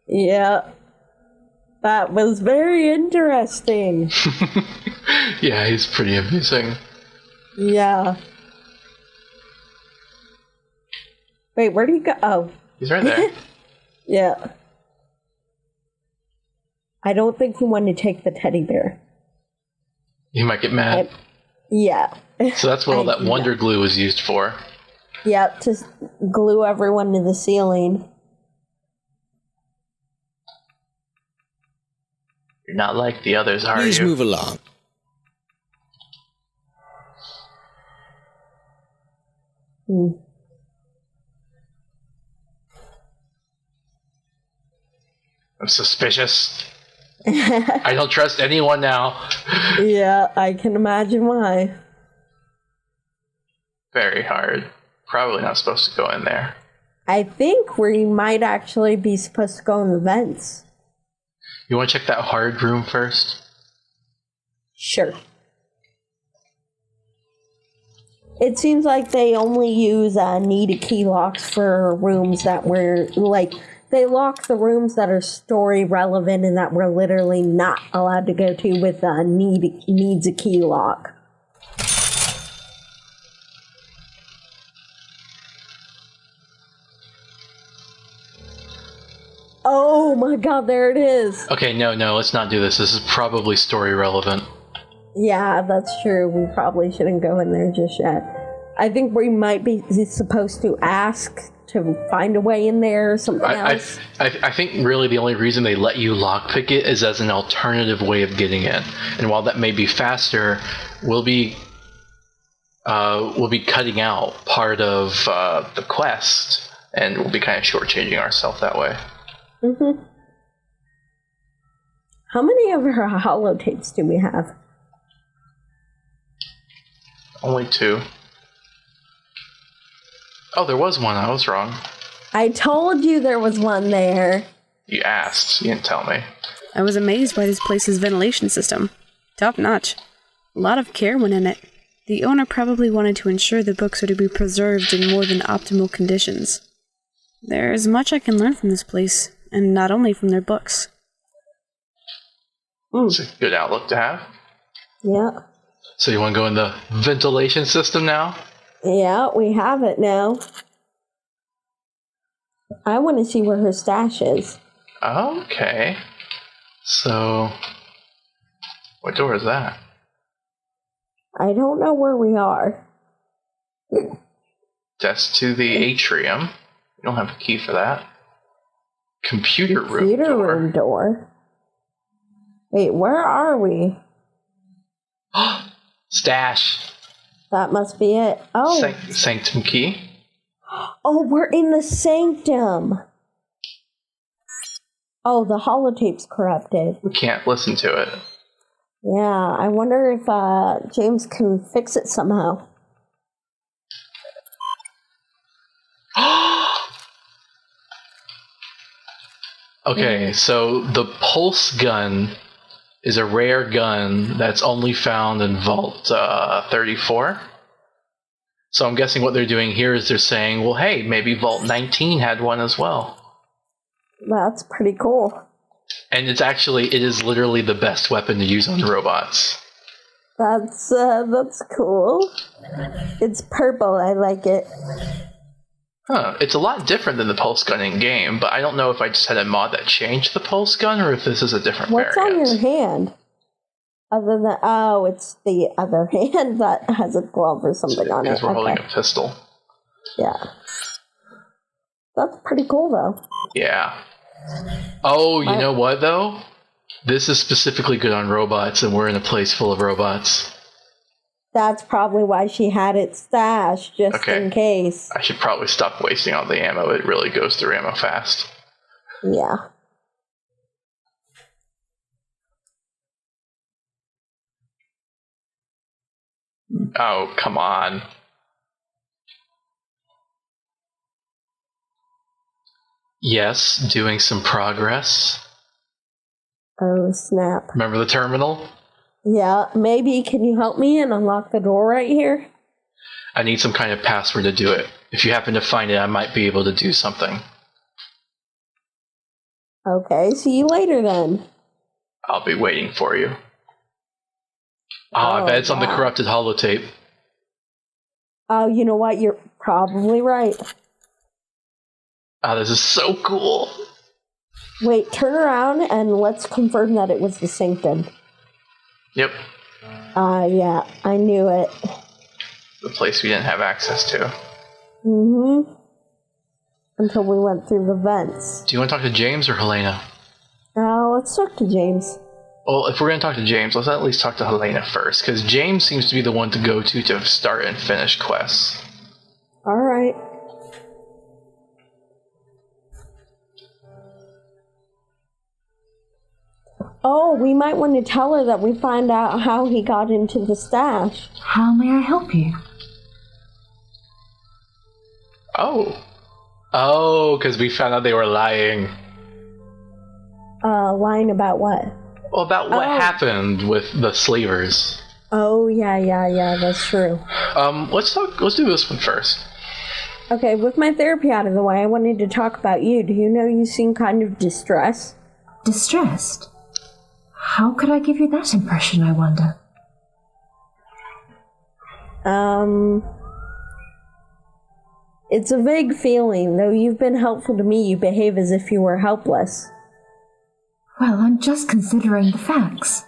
Yeah. That was very interesting. Yeah, he's pretty amusing. Yeah. Wait, where'd he go? Oh. He's right there. Yeah. I don't think he wanted to take the teddy bear. He might get mad. Yeah. So that's what all that wonder glue was used for. Yeah, to glue everyone to the ceiling. You're not like the others, are Please you? move along. I'm suspicious. I don't trust anyone now. Yeah, I can imagine why. Very hard. Probably not supposed to go in there. I think we might actually be supposed to go in the vents. You want to check that hard room first? Sure. It seems like they only use needed key locks for rooms that were, like, they lock the rooms that are story relevant and that we're literally not allowed to go to with needs a key lock. Oh my god, there it is. Okay, no, let's not do this. This is probably story relevant. Yeah, that's true. We probably shouldn't go in there just yet. I think we might be supposed to ask to find a way in there or something else. I think really the only reason they let you lockpick it is as an alternative way of getting in. And while that may be faster, we'll be cutting out part of the quest and we'll be kind of shortchanging ourselves that way. Mm-hmm. How many of her holotapes do we have? Only 2. Oh, there was one. I was wrong. I told you there was one there. You asked. You didn't tell me. I was amazed by this place's ventilation system. Top notch. A lot of care went in it. The owner probably wanted to ensure the books are to be preserved in more than optimal conditions. There's much I can learn from this place, and not only from their books. It's a good outlook to have. Yeah. So you want to go in the ventilation system now? Yeah, we have it now. I want to see where her stash is. Okay. So, what door is that? I don't know where we are. That's to the atrium. We don't have a key for that. Computer room door. Wait, where are we? Stash. That must be it. Oh. Sanctum key. Oh, we're in the sanctum. Oh, the holotape's corrupted. We can't listen to it. Yeah, I wonder if James can fix it somehow. Okay, so the pulse gun is a rare gun that's only found in Vault 34. So I'm guessing what they're doing here is they're saying, well, hey, maybe Vault 19 had one as well. That's pretty cool. And it is literally the best weapon to use on robots. That's cool. It's purple, I like it. Huh, it's a lot different than the pulse gun in game, but I don't know if I just had a mod that changed the pulse gun or if this is a different What's variant. on your hand? Other than, oh, it's the other hand that has a glove or something on it. Because we're holding a pistol. Yeah. That's pretty cool, though. Yeah. Oh, you know what, though? This is specifically good on robots, and we're in a place full of robots. That's probably why she had it stashed, just in case. I should probably stop wasting all the ammo. It really goes through ammo fast. Yeah. Oh, come on. Yes, doing some progress. Oh, snap. Remember the terminal? Yeah, maybe can you help me and unlock the door right here? I need some kind of password to do it. If you happen to find it, I might be able to do something. Okay, see you later then. I'll be waiting for you. I bet it's on the corrupted holotape. Oh, you know what? You're probably right. Oh, this is so cool. Wait, turn around and let's confirm that it was the sanctum. Yep. Yeah, I knew it. The place we didn't have access to. Mm-hmm. Until we went through the vents. Do you want to talk to James or Helena? Let's talk to James. Well, if we're going to talk to James, let's at least talk to Helena first, because James seems to be the one to go to start and finish quests. Alright. Oh, we might want to tell her that we find out how he got into the stash. How may I help you? Oh, because we found out they were lying. Lying about what? Well, about what happened with the slavers. Oh, yeah, that's true. Let's do this one first. Okay, with my therapy out of the way, I wanted to talk about you. Do you know you seem kind of distressed? Distressed? How could I give you that impression, I wonder? It's a vague feeling. Though you've been helpful to me, you behave as if you were helpless. Well, I'm just considering the facts.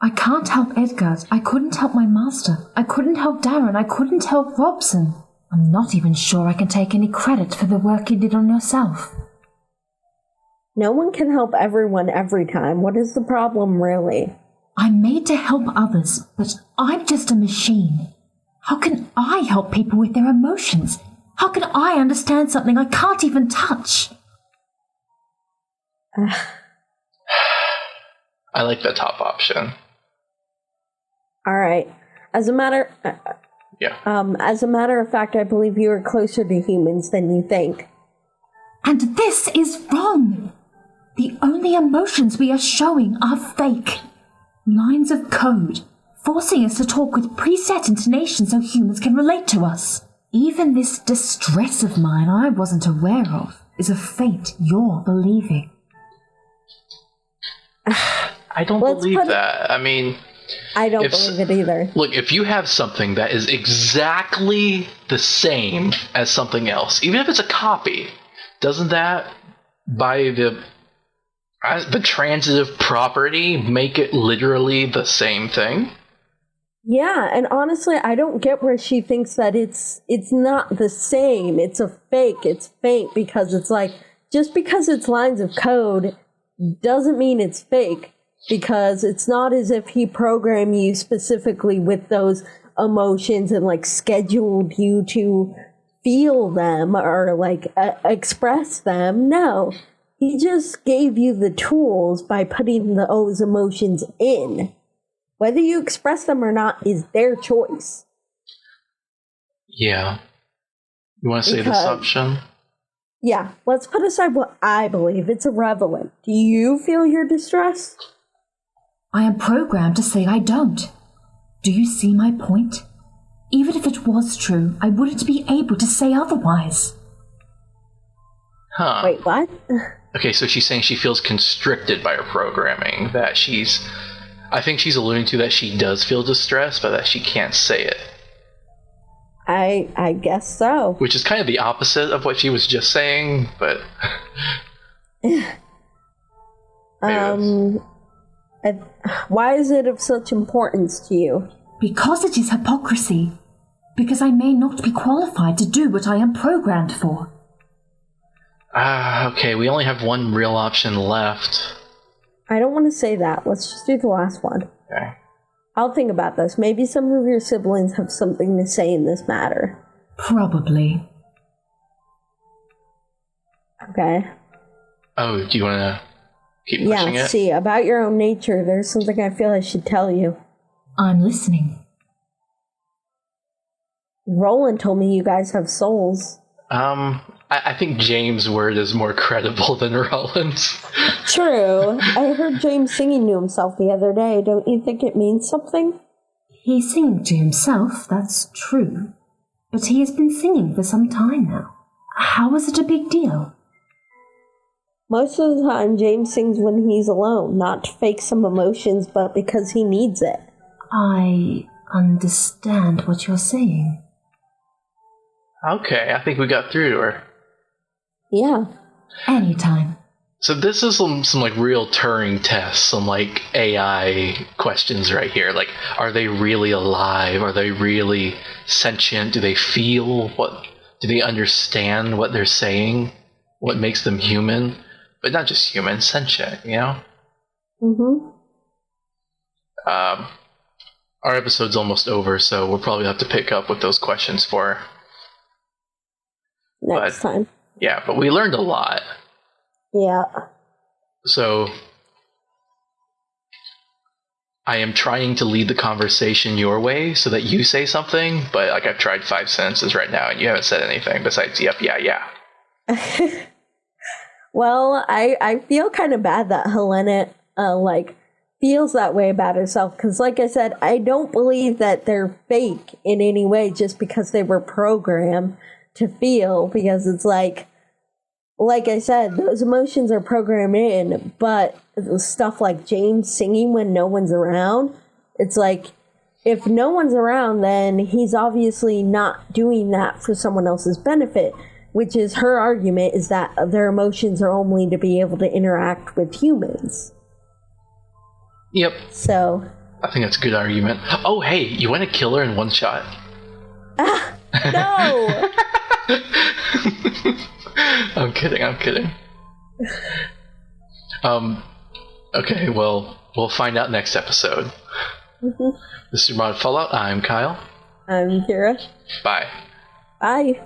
I can't help Edgar. I couldn't help my master. I couldn't help Darren. I couldn't help Robson. I'm not even sure I can take any credit for the work you did on yourself. No one can help everyone every time. What is the problem, really? I'm made to help others, but I'm just a machine. How can I help people with their emotions? How can I understand something I can't even touch? I like the top option. All right. As a matter of fact, I believe you are closer to humans than you think. And this is wrong. The only emotions we are showing are fake. Lines of code, forcing us to talk with preset intonation so humans can relate to us. Even this distress of mine I wasn't aware of is a fate you're believing. I don't believe that. I mean... I don't believe it either. Look, if you have something that is exactly the same as something else, even if it's a copy, doesn't that, by the transitive property, make it literally the same thing? Yeah, and honestly, I don't get where she thinks that it's not the same. It's a fake. It's fake because it's like, just because it's lines of code doesn't mean it's fake. Because it's not as if he programmed you specifically with those emotions and like scheduled you to feel them or like express them. No, he just gave you the tools by putting those emotions in. Whether you express them or not is their choice. Yeah. You want to say this option? Yeah, let's put aside what I believe. It's irrelevant. Do you feel your distress? I am programmed to say I don't. Do you see my point? Even if it was true, I wouldn't be able to say otherwise. Huh. Wait, what? Okay, so she's saying she feels constricted by her programming, that I think she's alluding to that she does feel distress, but that she can't say it. I guess so. Which is kind of the opposite of what she was just saying, but... Why is it of such importance to you? Because it is hypocrisy. Because I may not be qualified to do what I am programmed for. Okay, we only have one real option left. I don't want to say that. Let's just do the last one. Okay. I'll think about this. Maybe some of your siblings have something to say in this matter. Probably. Okay. Oh, do you want to keep pushing it? See, about your own nature, there's something I feel I should tell you. I'm listening. Roland told me you guys have souls. I think James' word is more credible than Roland's. True. I heard James singing to himself the other day. Don't you think it means something? He's singing to himself, that's true. But he has been singing for some time now. How is it a big deal? Most of the time, James sings when he's alone, not to fake some emotions, but because he needs it. I understand what you're saying. Okay, I think we got through to her. Yeah. Anytime. So this is some like real Turing tests, some like AI questions right here. Like, are they really alive? Are they really sentient? Do they feel? Do they understand what they're saying? What makes them human? But not just human, sentient, you know? Mm-hmm. Our episode's almost over, so we'll probably have to pick up with those questions for her. Next time. Yeah, but we learned a lot. Yeah. So I am trying to lead the conversation your way so that you say something, but like I've tried 5 sentences right now and you haven't said anything besides yep, yeah, yeah. Well, I feel kind of bad that Helena feels that way about herself because, like I said, I don't believe that they're fake in any way just because they were programmed to feel, because it's like I said, those emotions are programmed in, but stuff like James singing when no one's around, it's like, if no one's around, then he's obviously not doing that for someone else's benefit, which is her argument, is that their emotions are only to be able to interact with humans. Yep. So I think that's a good argument. Oh, hey, you want to kill her in one shot? No! I'm kidding. Okay, well, we'll find out next episode. Mm-hmm. This is Mod Fallout. I'm Kyle. I'm Kira. Bye. Bye.